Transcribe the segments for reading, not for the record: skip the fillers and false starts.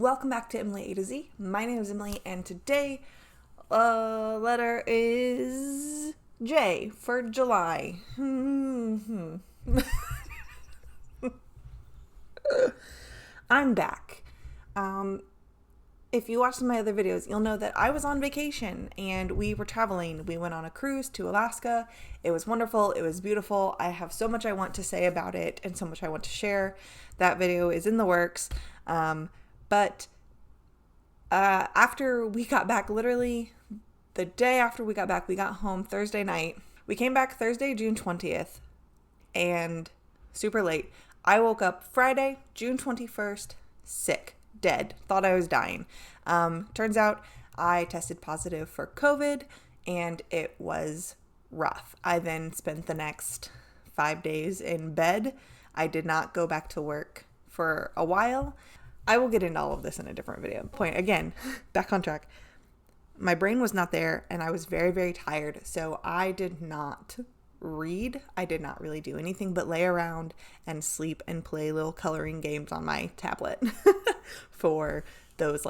welcome back to Emily A to Z. My name is Emily, and today, letter is J for July. I'm back. If you watched my other videos, you'll know that I was on vacation and we were traveling. We went on a cruise to Alaska. It was wonderful. It was beautiful. I have so much I want to say about it and so much I want to share. That video is in the works. But after we got back, literally the day after we got back, we got home Thursday night. We came back Thursday, June 20th, and super late. I woke up Friday, June 21st, sick, dead, thought I was dying. Turns out I tested positive for COVID, and it was rough. I then spent the next 5 days in bed. I did not go back to work for a while. I will get into all of this in a different video. Point again, back on track. My brain was not there and I was very, very tired. So I did not read. I did not really do anything but lay around and sleep and play little coloring games on my tablet for those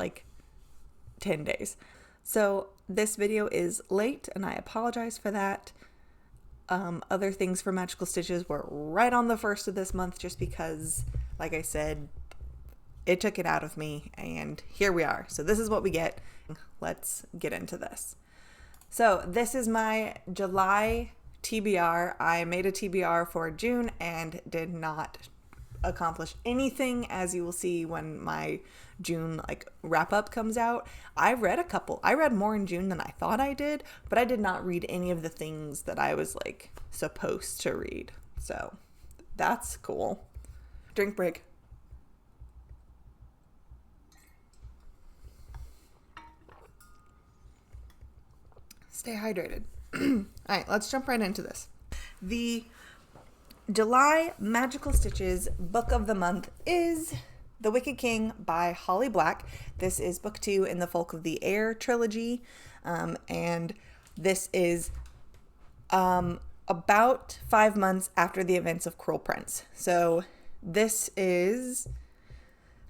10 days. So this video is late and I apologize for that. Other things for Magical Stitches were right on the 1st of this month just because, like I said, it took it out of me, and here we are. So this is what we get. Let's get into this. So this is my July TBR. I made a TBR for June and did not accomplish anything, as you will see when my June wrap up comes out. I read more in June than I thought I did, but I did not read any of the things that I was supposed to read. So that's cool. Drink break. Stay hydrated. All right, let's jump right into this. The July Magical Stitches book of the month is The Wicked King by Holly Black. This is book 2 in the Folk of the Air trilogy, and this is about 5 months after the events of Cruel Prince. So this is...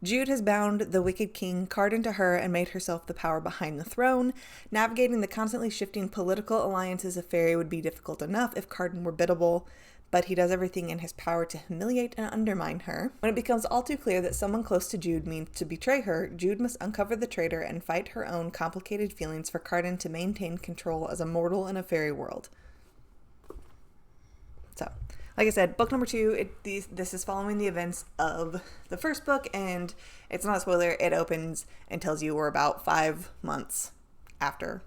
Jude has bound the Wicked King Cardan to her and made herself the power behind the throne. Navigating the constantly shifting political alliances of Fairy would be difficult enough if Cardan were biddable, but he does everything in his power to humiliate and undermine her. When it becomes all too clear that someone close to Jude means to betray her, Jude must uncover the traitor and fight her own complicated feelings for Cardan to maintain control as a mortal in a fairy world. So, like I said, book number 2, this is following the events of the first book, and it's not a spoiler. It opens and tells you we're about 5 months after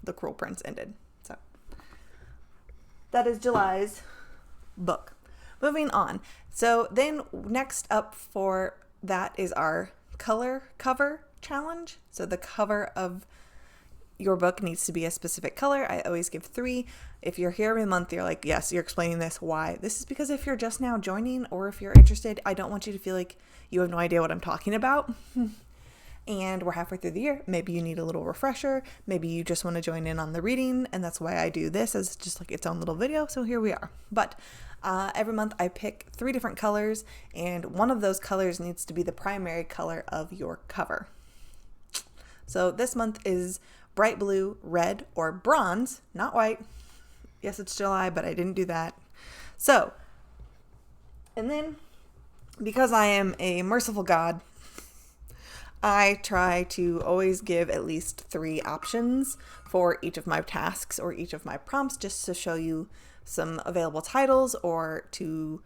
the Cruel Prince ended. So that is July's book. Moving on. So then next up for that is our color cover challenge. So the cover of your book needs to be a specific color. I always give 3. If you're here every month, you're like, yes, you're explaining this. Why? This is because if you're just now joining or if you're interested, I don't want you to feel like you have no idea what I'm talking about. And we're halfway through the year. Maybe you need a little refresher. Maybe you just want to join in on the reading. And that's why I do this as just its own little video. So here we are. But every month I pick 3 different colors, and one of those colors needs to be the primary color of your cover. So this month is bright blue, red, or bronze, not white. Yes, it's July, but I didn't do that. So, and then because I am a merciful God, I try to always give at least 3 options for each of my tasks or each of my prompts, just to show you some available titles, or to,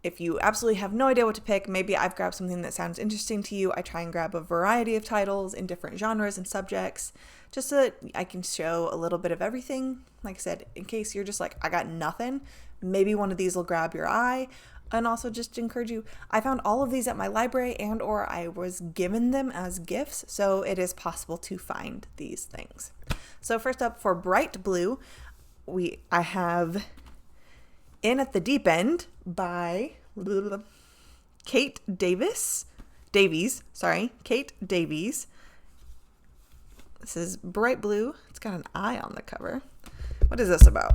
if you absolutely have no idea what to pick, maybe I've grabbed something that sounds interesting to you. I try and grab a variety of titles in different genres and subjects, just so that I can show a little bit of everything. Like I said, in case you're just I got nothing, maybe one of these will grab your eye. And also just to encourage you, I found all of these at my library and or I was given them as gifts, so it is possible to find these things. So first up, for bright blue, I have In at the Deep End by Kate Davies. Kate Davies. This is bright blue. It's got an eye on the cover. What is this about?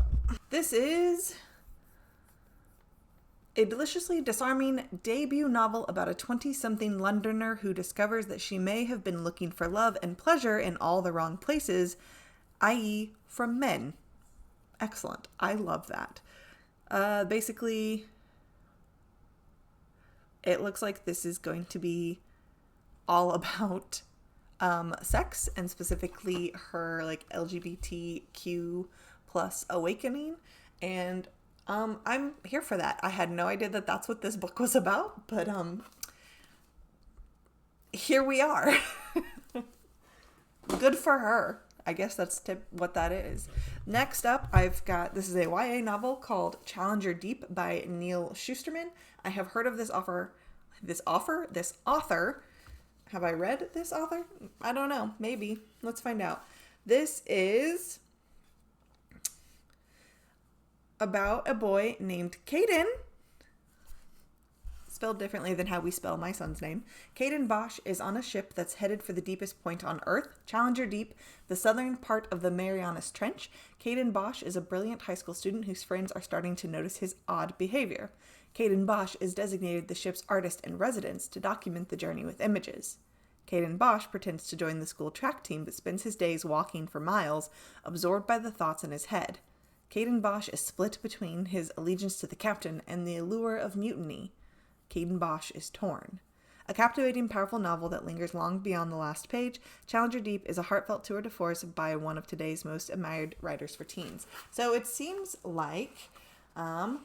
This is A deliciously disarming debut novel about a 20-something Londoner who discovers that she may have been looking for love and pleasure in all the wrong places, i.e. from men. Excellent. I love that. Basically, it looks like this is going to be all about sex, and specifically her like LGBTQ plus awakening, and I'm here for that. I had no idea that that's what this book was about, but here we are. Good for her. I guess that's what that is. Next up, this is a YA novel called Challenger Deep by Neil Shusterman. I have heard of this author. Have I read this author? I don't know. Maybe. Let's find out. This is about a boy named Caden, spelled differently than how we spell my son's name. Caden Bosch is on a ship that's headed for the deepest point on Earth, Challenger Deep, the southern part of the Marianas Trench. Caden Bosch is a brilliant high school student whose friends are starting to notice his odd behavior. Caden Bosch is designated the ship's artist in residence to document the journey with images. Caden Bosch pretends to join the school track team but spends his days walking for miles, absorbed by the thoughts in his head. Caden Bosch is split between his allegiance to the captain and the allure of mutiny. Caden Bosch is torn. A captivating, powerful novel that lingers long beyond the last page, Challenger Deep is a heartfelt tour de force by one of today's most admired writers for teens. So it seems like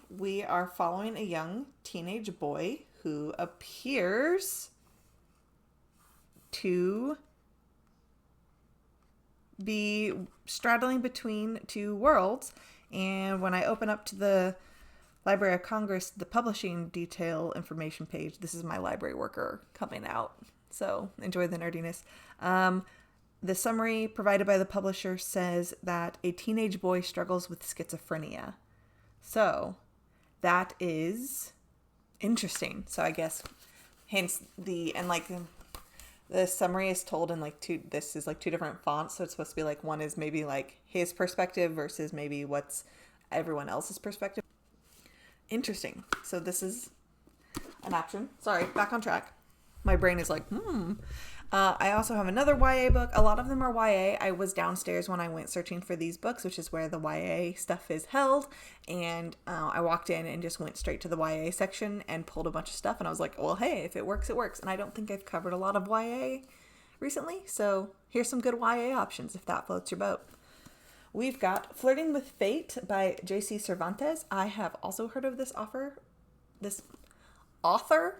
we are following a young teenage boy who appears to be straddling between two worlds. And when I open up to the Library of Congress, the publishing detail information page, this is my library worker coming out. So enjoy the nerdiness. The summary provided by the publisher says that a teenage boy struggles with schizophrenia. So that is interesting. So I guess hence the summary is told in two different fonts. So it's supposed to be like one is maybe like his perspective versus maybe what's everyone else's perspective. Interesting. So this is an option. Sorry, back on track. My brain is like, I also have another YA book. A lot of them are YA. I was downstairs when I went searching for these books, which is where the YA stuff is held. And I walked in and just went straight to the YA section and pulled a bunch of stuff. And I was like, well, hey, if it works, it works. And I don't think I've covered a lot of YA recently. So here's some good YA options if that floats your boat. We've got Flirting with Fate by J.C. Cervantes. I have also heard of this author,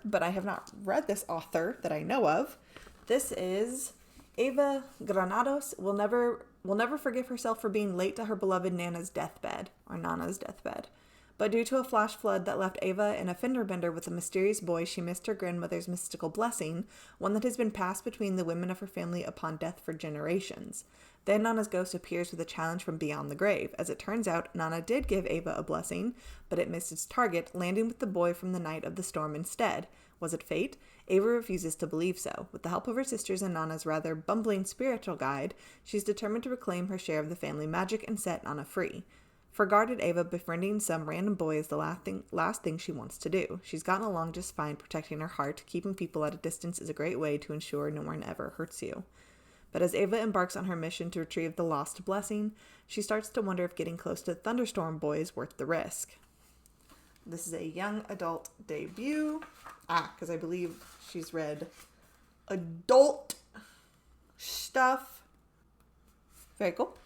but I have not read this author that I know of. This is Eva Granados will never forgive herself for being late to her beloved Nana's deathbed. But due to a flash flood that left Ava in a fender bender with a mysterious boy, she missed her grandmother's mystical blessing, one that has been passed between the women of her family upon death for generations. Then Nana's ghost appears with a challenge from beyond the grave. As it turns out, Nana did give Ava a blessing, but it missed its target, landing with the boy from the night of the storm instead. Was it fate? Ava refuses to believe so. With the help of her sisters and Nana's rather bumbling spiritual guide, she's determined to reclaim her share of the family magic and set Nana free. For guarded Ava, befriending some random boy is the last thing she wants to do. She's gotten along just fine protecting her heart. Keeping people at a distance is a great way to ensure no one ever hurts you. But as Ava embarks on her mission to retrieve the lost blessing, she starts to wonder if getting close to the Thunderstorm boy is worth the risk. This is a young adult debut. Because I believe she's read adult stuff. Very cool.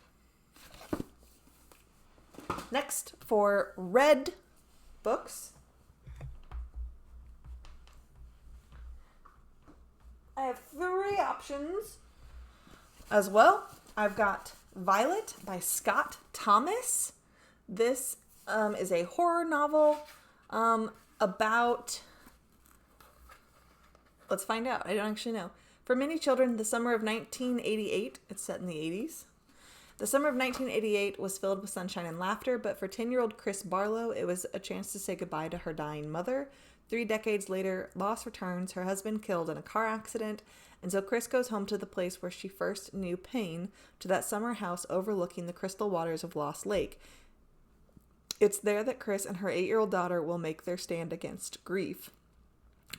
Next, for red books, I have 3 options as well. I've got Violet by Scott Thomas. This is a horror novel about... Let's find out. I don't actually know. For many children, the summer of 1988, it's set in the 80s. The summer of 1988 was filled with sunshine and laughter, but for 10-year-old Chris Barlow, it was a chance to say goodbye to her dying mother. 3 decades later, loss returns, her husband killed in a car accident, and so Chris goes home to the place where she first knew pain, to that summer house overlooking the crystal waters of Lost Lake. It's there that Chris and her 8-year-old daughter will make their stand against grief.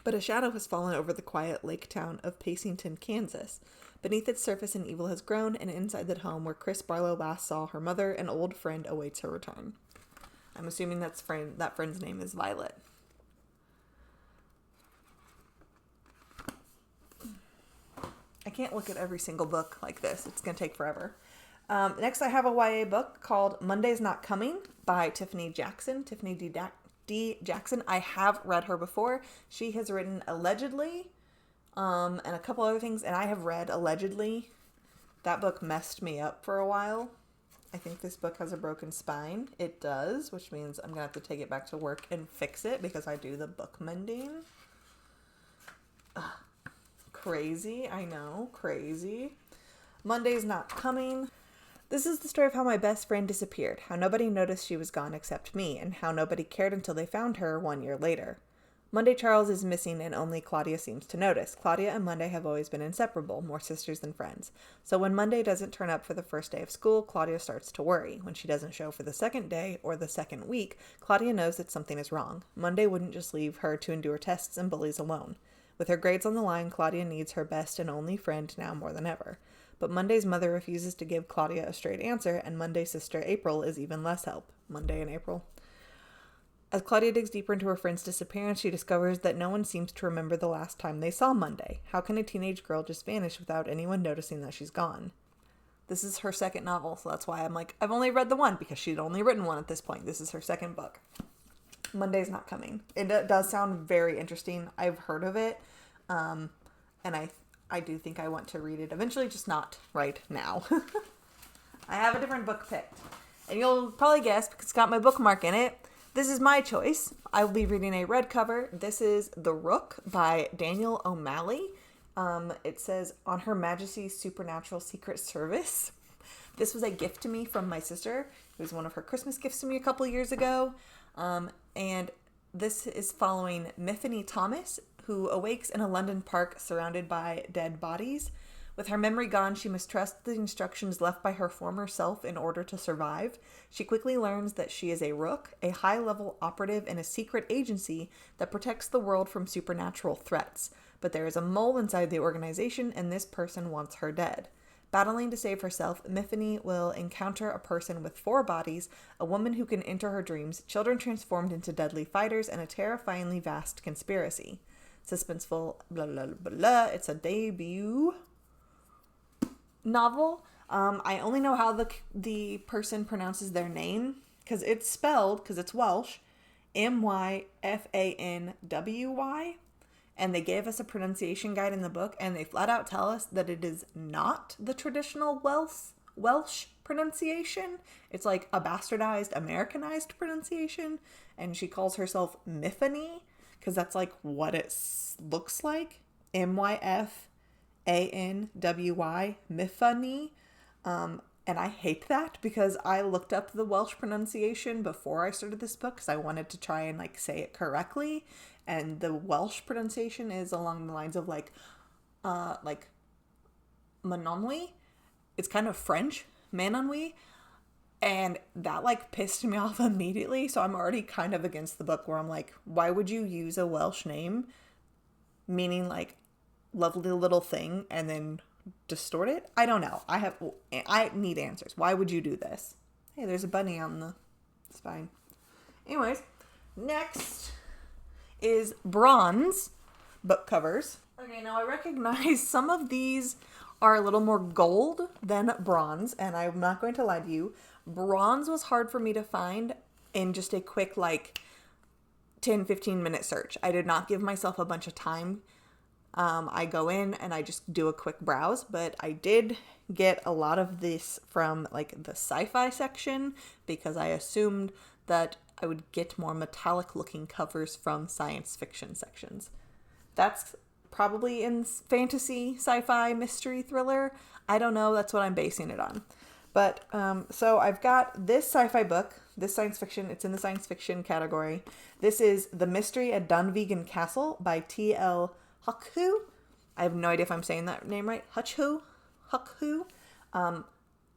But a shadow has fallen over the quiet lake town of Pacington, Kansas. Beneath its surface, an evil has grown, and inside that home where Chris Barlow last saw her mother, an old friend awaits her return. I'm assuming that friend's name is Violet. I can't look at every single book like this. It's going to take forever. Next, I have a YA book called Monday's Not Coming by Tiffany Jackson. Tiffany D. Jackson. I have read her before. She has written Allegedly and a couple other things, and I have read Allegedly. That book messed me up for a while. I think this book has a broken spine. It does, which means I'm going to have to take it back to work and fix it because I do the book mending. Crazy, I know, crazy. Monday's Not Coming. This is the story of how my best friend disappeared, how nobody noticed she was gone except me, and how nobody cared until they found her 1 year later. Monday Charles is missing and only Claudia seems to notice. Claudia and Monday have always been inseparable, more sisters than friends. So when Monday doesn't turn up for the first day of school, Claudia starts to worry. When she doesn't show for the second day or the second week, Claudia knows that something is wrong. Monday wouldn't just leave her to endure tests and bullies alone. With her grades on the line, Claudia needs her best and only friend now more than ever. But Monday's mother refuses to give Claudia a straight answer, and Monday's sister April is even less help. Monday and April. As Claudia digs deeper into her friend's disappearance, she discovers that no one seems to remember the last time they saw Monday. How can a teenage girl just vanish without anyone noticing that she's gone? This is her second novel, so that's why I'm like, I've only read the one, because she'd only written one at this point. This is her second book. Monday's Not Coming. It does sound very interesting. I've heard of it, and I do think I want to read it eventually, just not right now. I have a different book picked, and you'll probably guess because it's got my bookmark in it. This is my choice. I will be reading a red cover. This is The Rook by Daniel O'Malley. It says, On Her Majesty's Supernatural Secret Service. This was a gift to me from my sister. It was one of her Christmas gifts to me a couple years ago. And this is following Miffany Thomas, who awakes in a London park surrounded by dead bodies. With her memory gone, she must trust the instructions left by her former self in order to survive. She quickly learns that she is a rook, a high-level operative in a secret agency that protects the world from supernatural threats. But there is a mole inside the organization, and this person wants her dead. Battling to save herself, Miffany will encounter a person with 4 bodies, a woman who can enter her dreams, children transformed into deadly fighters, and a terrifyingly vast conspiracy. Suspenseful, blah, blah, blah, blah. It's a debut novel. I only know how the person pronounces their name, because it's spelled, because it's Welsh, Myfanwy, and they gave us a pronunciation guide in the book, and they flat out tell us that it is not the traditional Welsh pronunciation. It's like a bastardized, Americanized pronunciation, and she calls herself Miffany, because that's like what it looks like. Myfanwy, Miffany. And I hate that because I looked up the Welsh pronunciation before I started this book because I wanted to try and like say it correctly. And the Welsh pronunciation is along the lines of like Manonwy. It's kind of French, Manonwy. And that like pissed me off immediately. So I'm already kind of against the book where I'm like, why would you use a Welsh name meaning like lovely little thing and then distort it? I don't know. I need answers. Why would you do this? Hey, there's a bunny on the spine. Anyways, next is bronze book covers. Okay, now I recognize some of these are a little more gold than bronze, and I'm not going to lie to you. Bronze was hard for me to find in just a quick like 10-15 minute search. I did not give myself a bunch of time. I go in and I just do a quick browse, but I did get a lot of this from like the sci-fi section because I assumed that I would get more metallic looking covers from science fiction sections. That's probably in fantasy, sci-fi, mystery, thriller. I don't know. That's what I'm basing it on. But so I've got this sci-fi book, this science fiction. It's in the science fiction category. This is The Mystery at Dunvegan Castle by T.L. Huckhu. I have no idea if I'm saying that name right. Huckhu.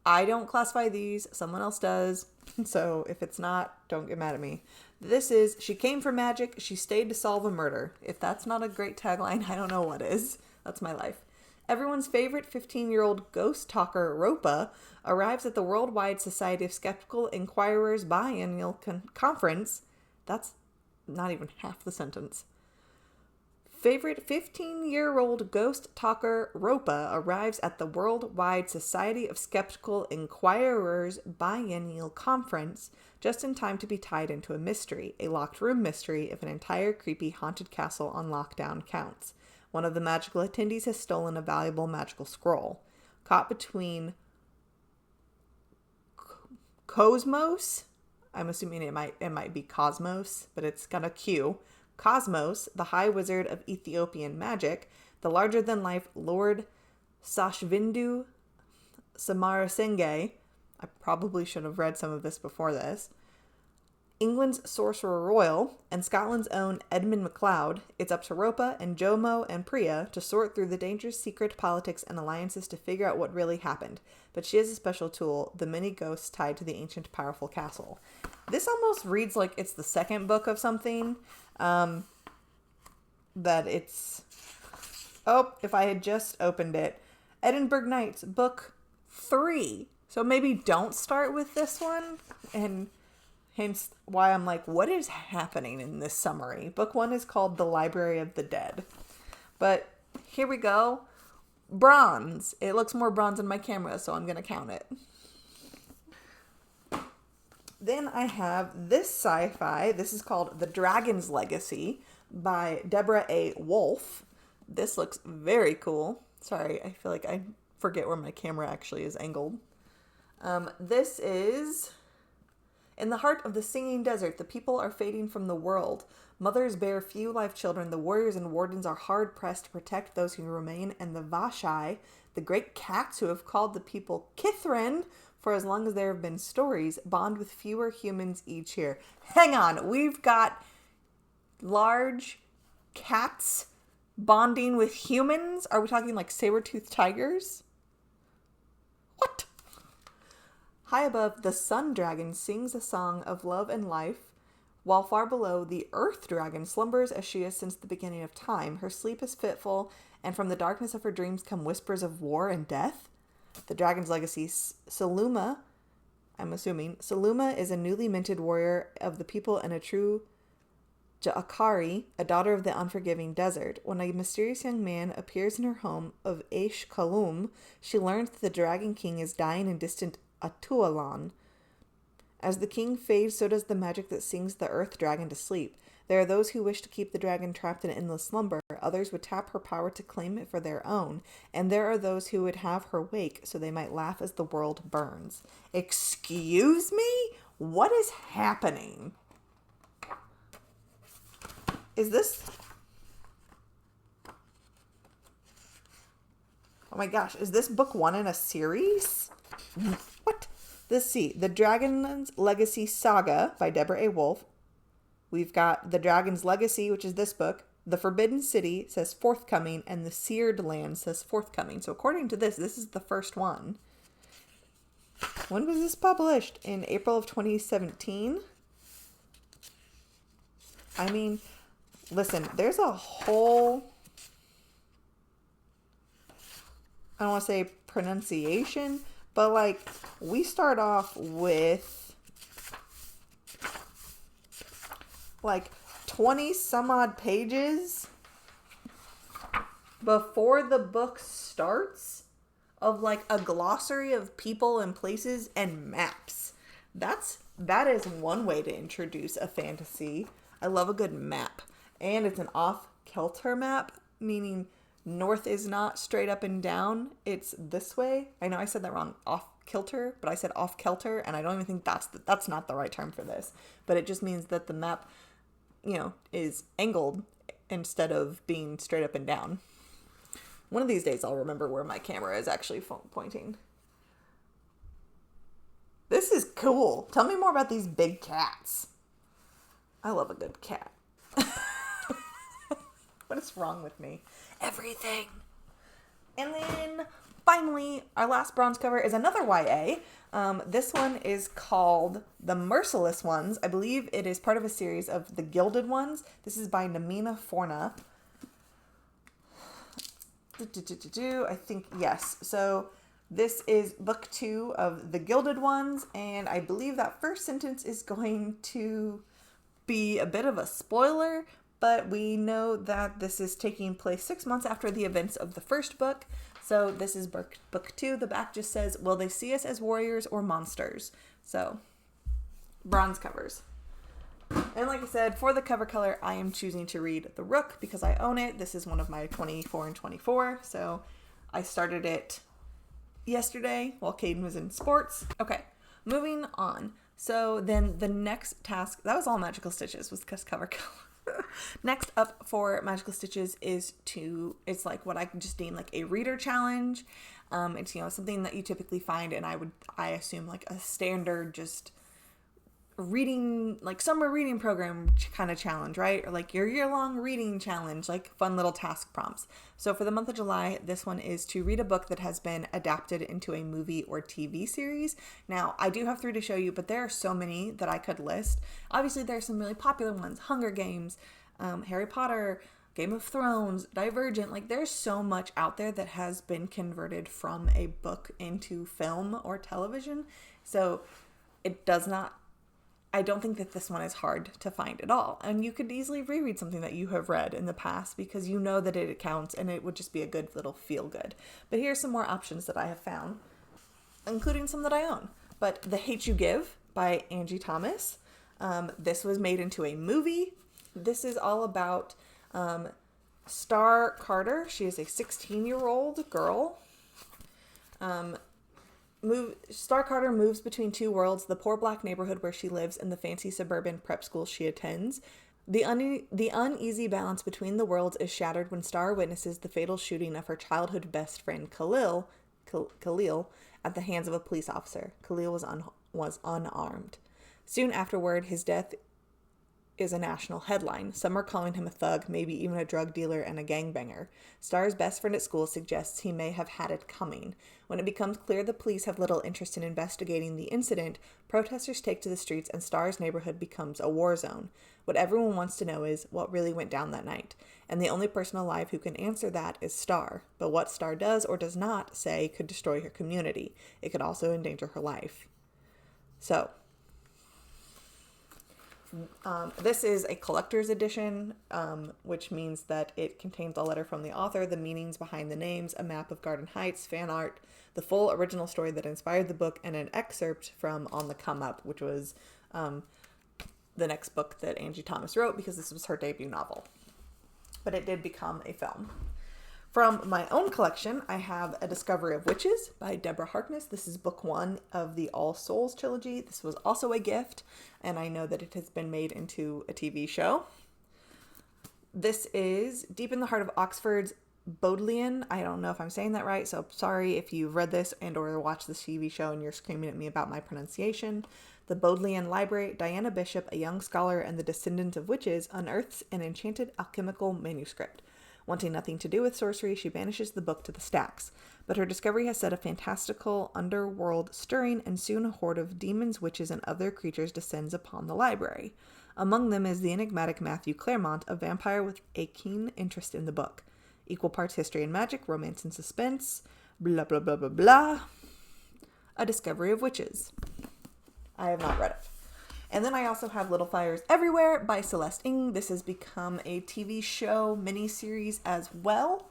I don't classify these. Someone else does. So if it's not, don't get mad at me. This is, she came for magic. She stayed to solve a murder. If that's not a great tagline, I don't know what is. That's my life. Everyone's favorite 15-year-old ghost talker, Ropa, arrives at the Worldwide Society of Skeptical Inquirers biennial conference. That's not even half the sentence. Favorite 15-year-old ghost talker Ropa arrives at the Worldwide Society of Skeptical Inquirers biennial conference just in time to be tied into a mystery, a locked room mystery if an entire creepy haunted castle on lockdown counts. One of the magical attendees has stolen a valuable magical scroll. Caught between Cosmos, I'm assuming it might be Cosmos, but it's got a Q. Cosmos, the High Wizard of Ethiopian magic, the larger-than-life Lord Sashvindu Samarasenge. I probably should have read some of this before this. England's Sorcerer Royal, and Scotland's own Edmund MacLeod. It's up to Ropa and Jomo and Priya to sort through the dangerous secret politics and alliances to figure out what really happened. But she has a special tool, the many ghosts tied to the ancient powerful castle. This almost reads like it's the second book of something. That it's... Oh, if I had just opened it. Edinburgh Nights, book 3. So maybe don't start with this one. And hence why I'm like, what is happening in this summary? Book 1 is called The Library of the Dead. But here we go. Bronze. It looks more bronze in my camera, so I'm going to count it. Then I have this sci-fi. This is called The Dragon's Legacy by Deborah A. Wolfe. This looks very cool. Sorry, I feel like I forget where my camera actually is angled. This is... In the heart of the singing desert, the people are fading from the world. Mothers bear few live children. The warriors and wardens are hard-pressed to protect those who remain. And the Vashai, the great cats who have called the people Kithrin for as long as there have been stories, bond with fewer humans each year. Hang on, we've got large cats bonding with humans? Are we talking like saber-toothed tigers? What? High above, the sun dragon sings a song of love and life, while far below, the earth dragon slumbers as she is since the beginning of time. Her sleep is fitful, and from the darkness of her dreams come whispers of war and death. The dragon's legacy, Saluma, I'm assuming, Saluma is a newly minted warrior of the people and a true Ja'akari, a daughter of the unforgiving desert. When a mysterious young man appears in her home of Aish Kalum, she learns that the Dragon King is dying in distant Atualan. As the king fades, so does the magic that sings the earth dragon to sleep. There are those who wish to keep the dragon trapped in endless slumber. Others would tap her power to claim it for their own. And there are those who would have her wake so they might laugh as the world burns. Excuse me? What is happening? Is this... Oh my gosh, is this book 1 in a series? What? Let's see. The Dragon's Legacy Saga by Deborah A. Wolfe. We've got The Dragon's Legacy, which is this book. The Forbidden City says forthcoming, and The Seared Land says forthcoming. So according to this is the first one. When was this published? In April of 2017? I mean, listen, there's a whole... I don't want to say pronunciation, but like, we start off with like 20 some odd pages before the book starts of like a glossary of people and places and maps. That is one way to introduce a fantasy. I love a good map. And it's an off-kilter map, meaning north is not straight up and down. It's this way. I know I said that wrong. Off-kilter, but I said off-kelter, and I don't even think that's not the right term for this. But it just means that the map, is angled instead of being straight up and down. One of these days I'll remember where my camera is actually pointing. This is cool. Tell me more about these big cats. I love a good cat. What is wrong with me? Everything. And then finally, our last bronze cover is another YA. This one is called The Merciless Ones. I believe it is part of a series of The Gilded Ones. This is by Namina Forna. I think, yes. So this is book 2 of The Gilded Ones, and I believe that first sentence is going to be a bit of a spoiler, but we know that this is taking place 6 months after the events of the first book. So this is book 2. The back just says, will they see us as warriors or monsters? So, bronze covers. And like I said, for the cover color, I am choosing to read The Rook because I own it. This is one of my 24 and 24. So I started it yesterday while Caden was in sports. Okay, moving on. So then the next task, that was all Magical Stitches, was cover color. Next up for Magical Stitches is it's like what I just deem like a reader challenge. It's, something that you typically find, and I assume like a standard just reading, like summer reading program kind of challenge, right? Or like your year-long reading challenge, like fun little task prompts. So for the month of July, this one is to read a book that has been adapted into a movie or TV series. Now, I do have 3 to show you, but there are so many that I could list. Obviously, there are some really popular ones: Hunger Games, Harry Potter, Game of Thrones, Divergent. Like, there's so much out there that has been converted from a book into film or television. So I don't think that this one is hard to find at all. And you could easily reread something that you have read in the past because you know that it counts and it would just be a good little feel good. But here's some more options that I have found, including some that I own. But The Hate You Give by Angie Thomas. This was made into a movie. This is all about Star Carter. She is a 16-year-old girl. Star Carter moves between 2 worlds, the poor black neighborhood where she lives and the fancy suburban prep school she attends. The uneasy balance between the worlds is shattered when Star witnesses the fatal shooting of her childhood best friend Khalil at the hands of a police officer. Khalil was unarmed. Soon afterward, his death is a national headline. Some are calling him a thug, maybe even a drug dealer and a gangbanger. Star's best friend at school suggests he may have had it coming. When it becomes clear the police have little interest in investigating the incident, protesters take to the streets and Star's neighborhood becomes a war zone. What everyone wants to know is what really went down that night. And the only person alive who can answer that is Star. But what Star does or does not say could destroy her community. It could also endanger her life. So, this is a collector's edition, which means that it contains a letter from the author, the meanings behind the names, a map of Garden Heights, fan art, the full original story that inspired the book, and an excerpt from On the Come Up, which was the next book that Angie Thomas wrote because this was her debut novel. But it did become a film. From my own collection, I have A Discovery of Witches by Deborah Harkness. This is book 1 of the All Souls trilogy. This was also a gift, and I know that it has been made into a TV show. This is Deep in the Heart of Oxford's Bodleian. I don't know if I'm saying that right, so sorry if you've read this and or watched this TV show and you're screaming at me about my pronunciation. The Bodleian Library, Diana Bishop, a young scholar and the descendant of witches, unearths an enchanted alchemical manuscript. Wanting nothing to do with sorcery, she banishes the book to the stacks. But her discovery has set a fantastical underworld stirring, and soon a horde of demons, witches, and other creatures descends upon the library. Among them is the enigmatic Matthew Claremont, a vampire with a keen interest in the book. Equal parts history and magic, romance and suspense, blah blah blah blah blah. A Discovery of Witches. I have not read it. And then I also have Little Fires Everywhere by Celeste Ng. This has become a TV show miniseries as well.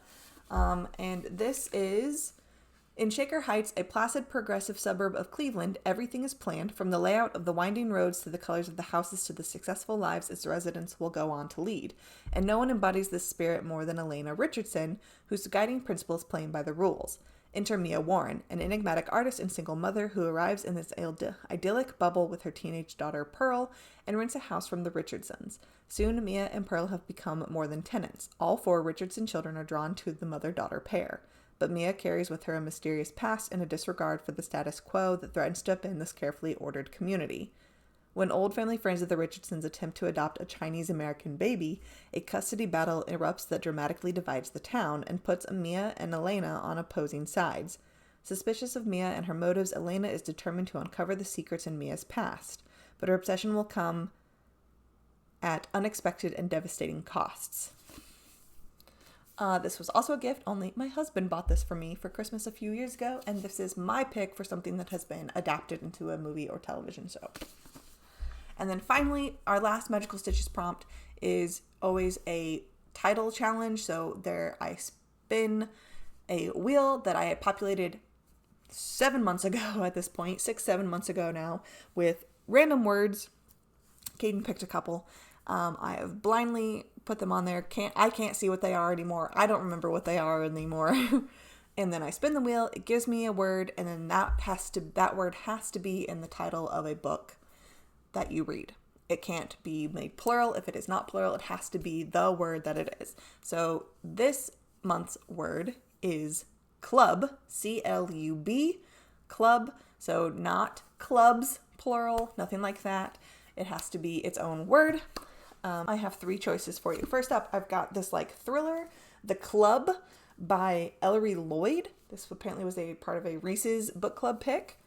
And this is in Shaker Heights, a placid, progressive suburb of Cleveland. Everything is planned, from the layout of the winding roads to the colors of the houses to the successful lives its residents will go on to lead. And no one embodies this spirit more than Elena Richardson, whose guiding principle is playing by the rules. Enter Mia Warren, an enigmatic artist and single mother who arrives in this idyllic bubble with her teenage daughter Pearl and rents a house from the Richardsons. Soon, Mia and Pearl have become more than tenants. All 4 Richardson children are drawn to the mother-daughter pair. But Mia carries with her a mysterious past and a disregard for the status quo that threatens to upend this carefully ordered community. When old family friends of the Richardsons attempt to adopt a Chinese-American baby, a custody battle erupts that dramatically divides the town and puts Mia and Elena on opposing sides. Suspicious of Mia and her motives, Elena is determined to uncover the secrets in Mia's past, but her obsession will come at unexpected and devastating costs. This was also a gift, only my husband bought this for me for Christmas a few years ago, and this is my pick for something that has been adapted into a movie or television show. And then finally, our last Magical Stitches prompt is always a title challenge. So there I spin a wheel that I had populated 7 months ago at this point, 6-7 months ago now, with random words. Caden picked a couple. I have blindly put them on there. I can't see what they are anymore. I don't remember what they are anymore. And then I spin the wheel. It gives me a word, and then that word has to be in the title of a book that you read. It can't be made plural. If it is not plural, it has to be the word that it is. So this month's word is club, C-L-U-B, club. So not clubs, plural, nothing like that. It has to be its own word. I have 3 choices for you. First up, I've got this thriller, The Club by Ellery Lloyd. This apparently was a part of a Reese's book club pick.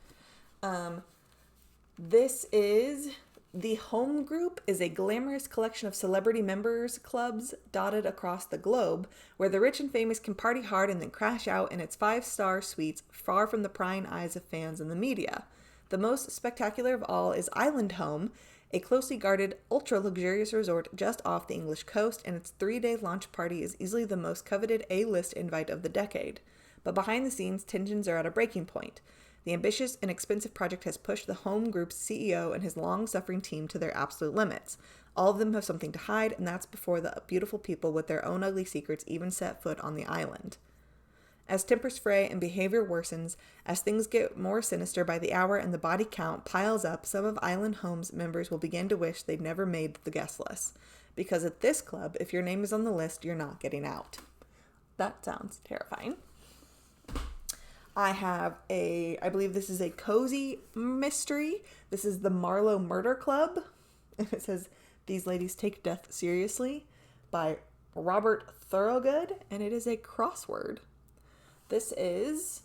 This is The Home Group is a glamorous collection of celebrity members clubs dotted across the globe where the rich and famous can party hard and then crash out in its 5-star suites far from the prying eyes of fans and the media. The most spectacular of all is Island Home, a closely guarded, ultra-luxurious resort just off the English coast, and its 3-day launch party is easily the most coveted A-list invite of the decade. But behind the scenes, tensions are at a breaking point. The ambitious and expensive project has pushed the Home Group's CEO and his long-suffering team to their absolute limits. All of them have something to hide, and that's before the beautiful people with their own ugly secrets even set foot on the island. As tempers fray and behavior worsens, as things get more sinister by the hour and the body count piles up, some of Island Home's members will begin to wish they'd never made the guest list. Because at this club, if your name is on the list, you're not getting out. That sounds terrifying. I believe this is a cozy mystery. This is the Marlowe Murder Club. And it says, These Ladies Take Death Seriously by Robert Thorogood. And it is a crossword. This is...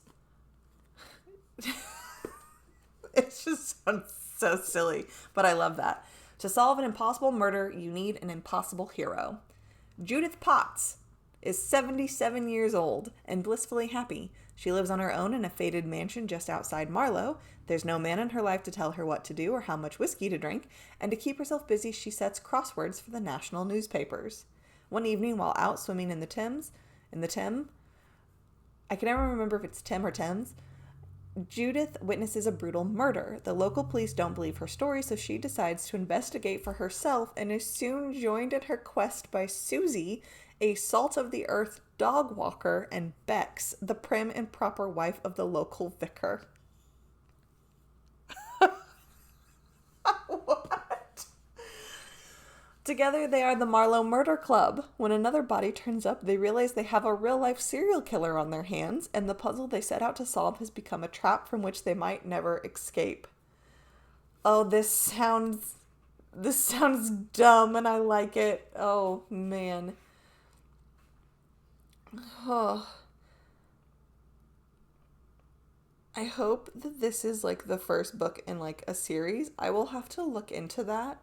It just sounds so silly, but I love that. To solve an impossible murder, you need an impossible hero. Judith Potts is 77 years old and blissfully happy. She lives on her own in a faded mansion just outside Marlowe. There's no man in her life to tell her what to do or how much whiskey to drink, and to keep herself busy, she sets crosswords for the national newspapers. One evening, while out swimming in the Thames, I can never remember if it's Tim or Thames, Judith witnesses a brutal murder. The local police don't believe her story, so she decides to investigate for herself and is soon joined in her quest by Susie, a salt-of-the-earth dog walker, and Bex, the prim and proper wife of the local vicar. What? Together they are the Marlowe Murder Club. When another body turns up, they realize they have a real-life serial killer on their hands, and the puzzle they set out to solve has become a trap from which they might never escape. Oh, this sounds dumb, and I like it. Oh, man. Oh. I hope that this is the first book in a series. I will have to look into that.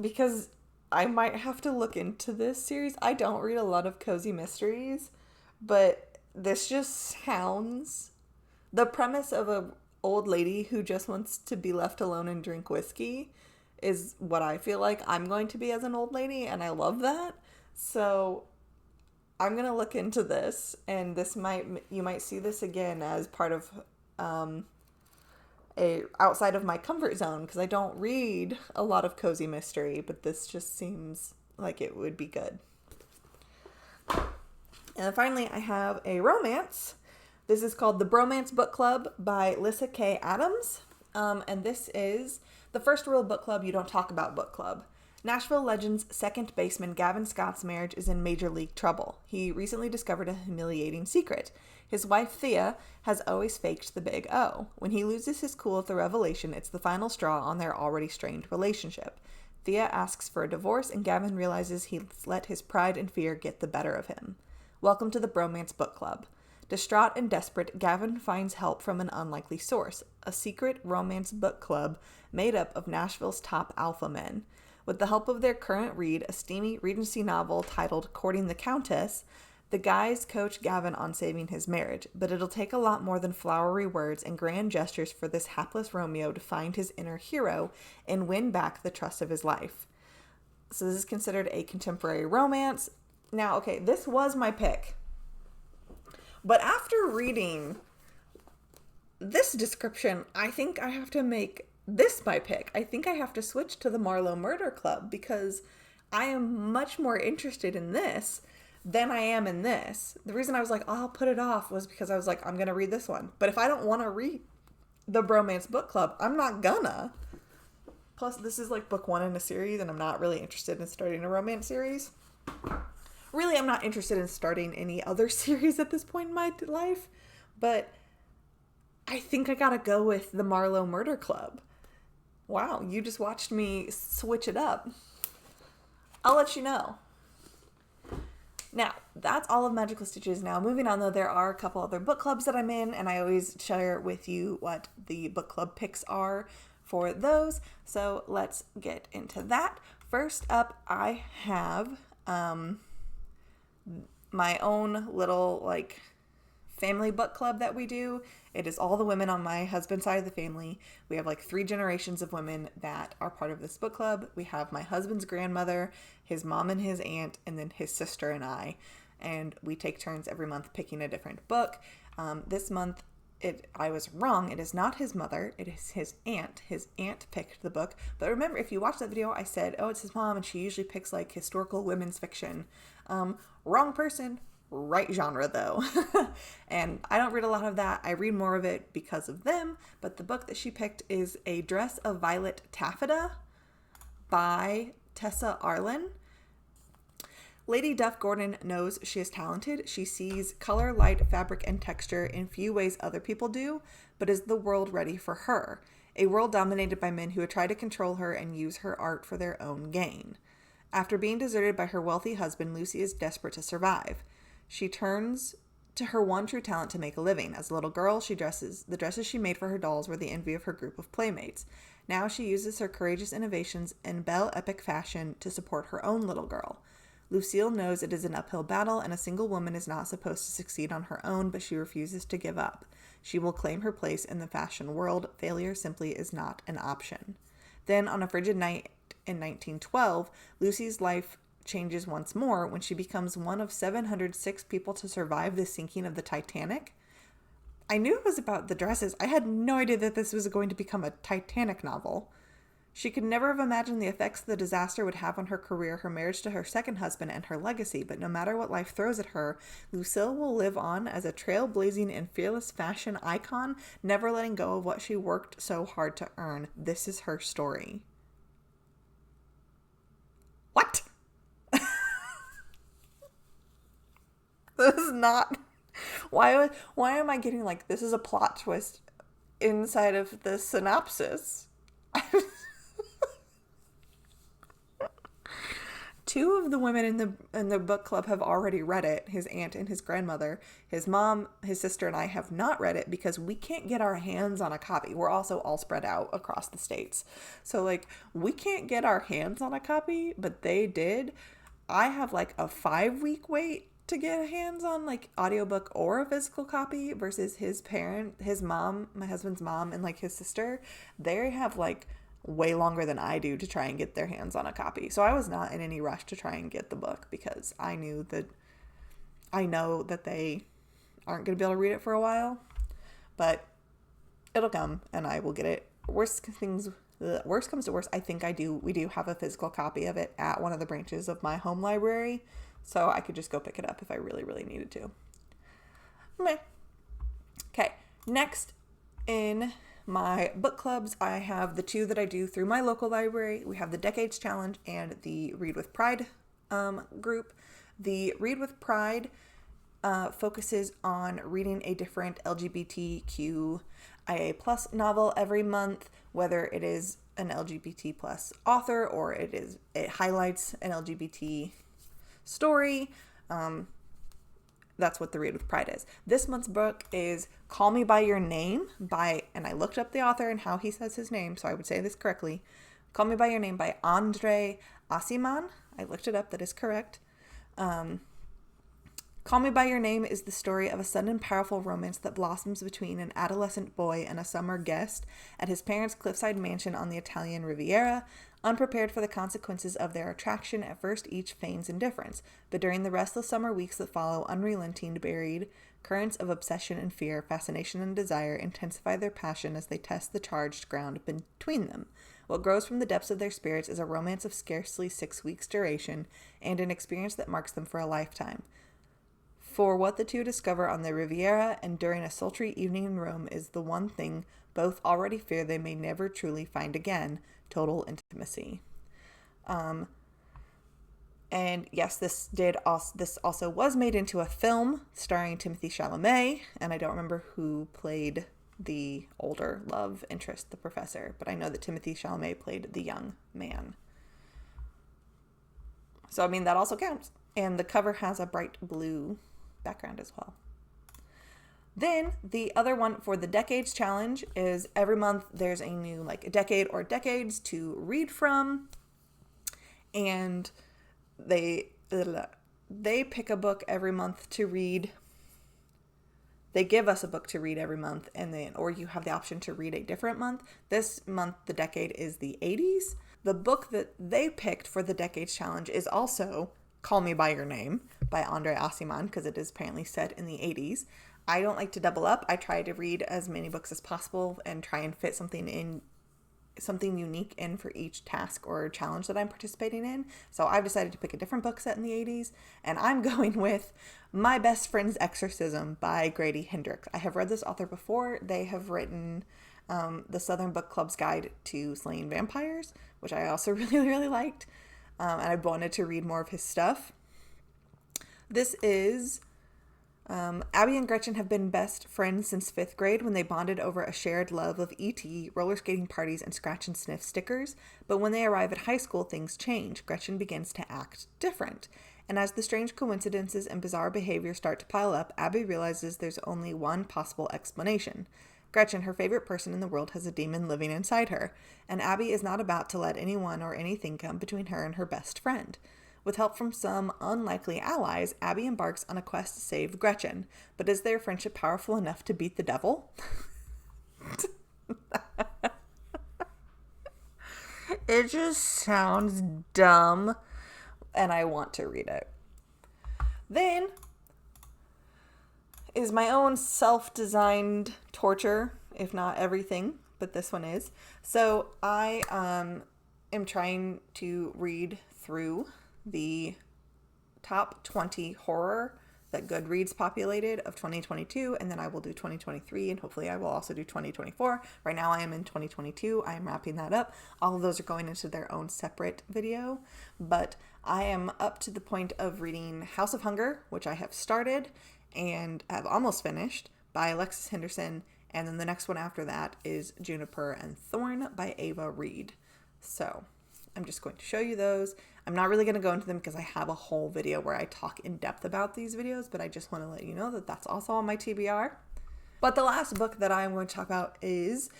Because I might have to look into this series. I don't read a lot of cozy mysteries, but this just sounds... The premise of an old lady who just wants to be left alone and drink whiskey is what I feel like I'm going to be as an old lady, and I love that. So I'm going to look into this, and you might see this again as part of outside of my comfort zone, because I don't read a lot of cozy mystery, but this just seems like it would be good. And then finally, I have a romance. This is called The Bromance Book Club by Lissa K. Adams. And this is the first rule of book club: you don't talk about book club. Nashville legend's second baseman Gavin Scott's marriage is in major league trouble. He recently discovered a humiliating secret. His wife, Thea, has always faked the big O. When he loses his cool at the revelation, it's the final straw on their already strained relationship. Thea asks for a divorce, and Gavin realizes he's let his pride and fear get the better of him. Welcome to the Bromance Book Club. Distraught and desperate, Gavin finds help from an unlikely source, a secret romance book club made up of Nashville's top alpha men. With the help of their current read, a steamy Regency novel titled Courting the Countess, the guys coach Gavin on saving his marriage, but it'll take a lot more than flowery words and grand gestures for this hapless Romeo to find his inner hero and win back the trust of his life. So this is considered a contemporary romance. Now, okay, this was my pick. But after reading this description, I think I have to make this my pick. I think I have to switch to the Marlowe Murder Club because I am much more interested in this than I am in this. The reason I was like, oh, I'll put it off was because I was like, I'm going to read this one. But if I don't want to read the Bromance Book Club, I'm not gonna. Plus, this is like book one in a series, and I'm not really interested in starting a romance series. Really, I'm not interested in starting any other series at this point in my life. But I think I gotta go with the Marlowe Murder Club. Wow, you just watched me switch it up. I'll let you know. Now, that's all of Magical Stitches. Now, moving on, though, there are a couple other book clubs that I'm in, and I always share with you what the book club picks are for those. So let's get into that. First up, I have my own little, family book club that we do. It is all the women on my husband's side of the family. We have 3 generations of women that are part of this book club. We have my husband's grandmother, his mom and his aunt, and then his sister and I. And we take turns every month picking a different book. This month, I was wrong. It is not his mother. It is his aunt. His aunt picked the book. But remember, if you watch that video, I said, oh, it's his mom, and she usually picks historical women's fiction. Wrong person. Right genre, though. And I don't read a lot of that. I read more of it because of them. But the book that she picked is A Dress of Violet Taffeta by Tessa Arlen. Lady Duff Gordon knows she is talented. She sees color, light, fabric, and texture in few ways other people do, but is the world ready for her? A world dominated by men who would try to control her and use her art for their own gain. After being deserted by her wealthy husband, Lucy is desperate to survive. She turns to her one true talent to make a living. As a little girl, the dresses she made for her dolls were the envy of her group of playmates. Now she uses her courageous innovations in belle epic fashion to support her own little girl. Lucille knows it is an uphill battle, and a single woman is not supposed to succeed on her own, but she refuses to give up. She will claim her place in the fashion world. Failure simply is not an option. Then, on a frigid night in 1912, Lucy's life changes once more when she becomes one of 706 people to survive the sinking of the Titanic. I knew it was about the dresses. I had no idea that this was going to become a Titanic novel. She could never have imagined the effects the disaster would have on her career, her marriage to her second husband, and her legacy, but no matter what life throws at her, Lucille will live on as a trailblazing and fearless fashion icon, never letting go of what she worked so hard to earn. This is her story. What? This is not... Why am I getting this is a plot twist inside of the synopsis? Two of the women in the book club have already read it, his aunt and his grandmother. His mom, his sister, and I have not read it because we can't get our hands on a copy. We're also all spread out across the states. So, we can't get our hands on a copy, but they did. I have, a 5-week wait to get hands on, audiobook or a physical copy versus his mom, my husband's mom, and, his sister. They have, way longer than I do to try and get their hands on a copy. So I was not in any rush to try and get the book because I know that they aren't going to be able to read it for a while, but it'll come and I will get it. Worst comes to worst, I think we do have a physical copy of it at one of the branches of my home library, so I could just go pick it up if I really, really needed to. Meh. Okay, next in my book clubs, I have the two that I do through my local library. We have the Decades Challenge and the Read with Pride group. The Read with Pride focuses on reading a different LGBTQIA plus novel every month, whether it is an LGBT plus author or it highlights an LGBT story. That's what the Read with Pride is. This month's book is Call Me By Your Name and I looked up the author and how he says his name, so I would say this correctly. Call Me By Your Name by Andre Aciman. I looked it up, that is correct. Call Me By Your Name is the story of a sudden and powerful romance that blossoms between an adolescent boy and a summer guest at his parents' cliffside mansion on the Italian Riviera. Unprepared for the consequences of their attraction, at first each feigns indifference, but during the restless summer weeks that follow, unrelenting, buried currents of obsession and fear, fascination and desire intensify their passion as they test the charged ground between them. What grows from the depths of their spirits is a romance of scarcely 6 weeks' duration and an experience that marks them for a lifetime. For what the two discover on the Riviera and during a sultry evening in Rome is the one thing both already fear they may never truly find again: total intimacy. And yes, this also was made into a film starring Timothée Chalamet, and I don't remember who played the older love interest, the professor, but I know that Timothée Chalamet played the young man. So, I mean, that also counts. And the cover has a bright blue background as well. Then the other one for the Decades Challenge is every month there's a new a decade or decades to read from, and they pick a book every month to read. They give us a book to read every month, or you have the option to read a different month. This month, the decade is the 80s. The book that they picked for the Decades Challenge is also Call Me By Your Name by Andre Aciman, because it is apparently set in the 80s. I don't like to double up. I try to read as many books as possible and try and fit something unique in for each task or challenge that I'm participating in. So I've decided to pick a different book set in the 80s, and I'm going with My Best Friend's Exorcism by Grady Hendrix. I have read this author before. They have written the Southern Book Club's Guide to Slaying Vampires, which I also really, really liked, and I wanted to read more of his stuff. This is Abby and Gretchen have been best friends since 5th grade when they bonded over a shared love of E.T., roller skating parties, and scratch and sniff stickers. But when they arrive at high school, things change. Gretchen begins to act different. And as the strange coincidences and bizarre behavior start to pile up, Abby realizes there's only one possible explanation. Gretchen, her favorite person in the world, has a demon living inside her, and Abby is not about to let anyone or anything come between her and her best friend. With help from some unlikely allies, Abby embarks on a quest to save Gretchen. But is their friendship powerful enough to beat the devil? It just sounds dumb, and I want to read it. Then is my own self-designed torture, if not everything, but this one is. So I am trying to read through the top 20 horror that Goodreads populated of 2022, and then I will do 2023, and hopefully I will also do 2024. Right now I am in 2022. I am wrapping that up. All of those are going into their own separate video, but I am up to the point of reading House of Hunger, which I have started and have almost finished, by Alexis Henderson, and then the next one after that is Juniper and Thorn by Ava Reed. So I'm just going to show you those. I'm not really going to go into them because I have a whole video where I talk in depth about these videos, but I just want to let you know that that's also on my TBR. But the last book that I'm going to talk about is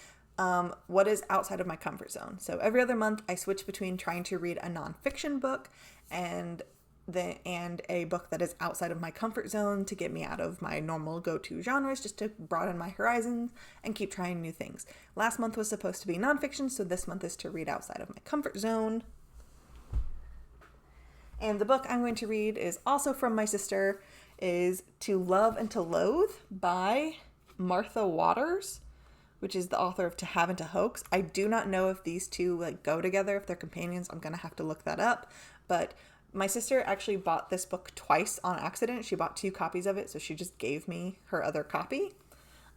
what is outside of my comfort zone. So every other month I switch between trying to read a nonfiction book and a book that is outside of my comfort zone to get me out of my normal go-to genres, just to broaden my horizons and keep trying new things. Last month was supposed to be nonfiction, so this month is to read outside of my comfort zone. And the book I'm going to read is also from my sister, is To Love and to Loathe by Martha Waters, which is the author of To Have and to Hoax. I do not know if these two go together, if they're companions. I'm going to have to look that up. But my sister actually bought this book twice on accident. She bought 2 copies of it, so she just gave me her other copy.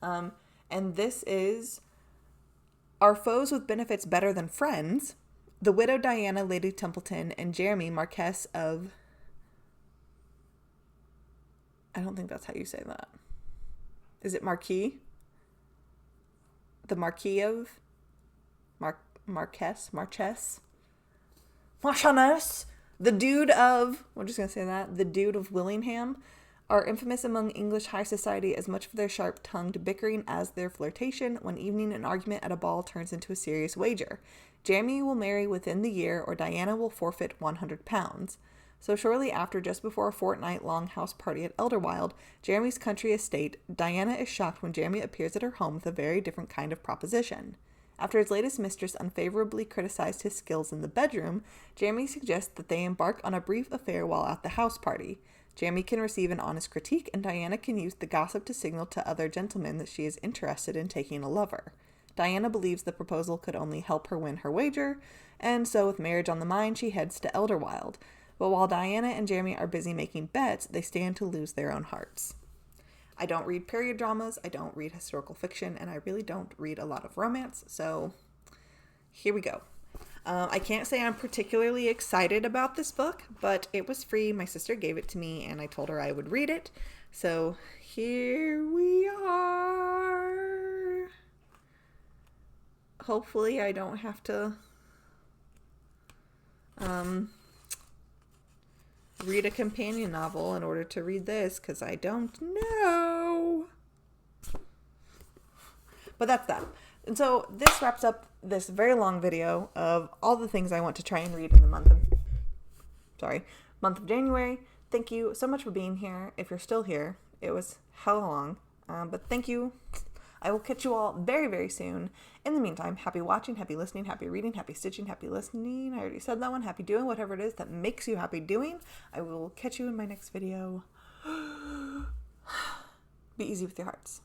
And this is Are foes with benefits better than friends? The widow Diana, Lady Templeton, and Jeremy, Marquess of... I don't think that's how you say that. Is it Marquis? The Marquis of... Marquess? Marchioness? The Dude of... We're just going to say that. The Dude of Willingham are infamous among English high society as much for their sharp-tongued bickering as their flirtation. One evening, an argument at a ball turns into a serious wager. Jeremy will marry within the year, or Diana will forfeit £100. So shortly after, just before a fortnight-long house party at Elderwild, Jeremy's country estate, Diana is shocked when Jeremy appears at her home with a very different kind of proposition. After his latest mistress unfavorably criticized his skills in the bedroom, Jeremy suggests that they embark on a brief affair while at the house party. Jeremy can receive an honest critique, and Diana can use the gossip to signal to other gentlemen that she is interested in taking a lover. Diana believes the proposal could only help her win her wager, and so with marriage on the mind, she heads to Elderwild. But while Diana and Jeremy are busy making bets, they stand to lose their own hearts. I don't read period dramas, I don't read historical fiction, and I really don't read a lot of romance, so here we go. I can't say I'm particularly excited about this book, but it was free. My sister gave it to me, and I told her I would read it. So here we are. Hopefully I don't have to read a companion novel in order to read this, because I don't know. But that's that. And so this wraps up this very long video of all the things I want to try and read in the month of January. Thank you so much for being here. If you're still here, it was hella long, but thank you. I will catch you all very, very soon. In the meantime, happy watching, happy listening, happy reading, happy stitching, happy listening. I already said that one. Happy doing whatever it is that makes you happy doing. I will catch you in my next video. Be easy with your hearts.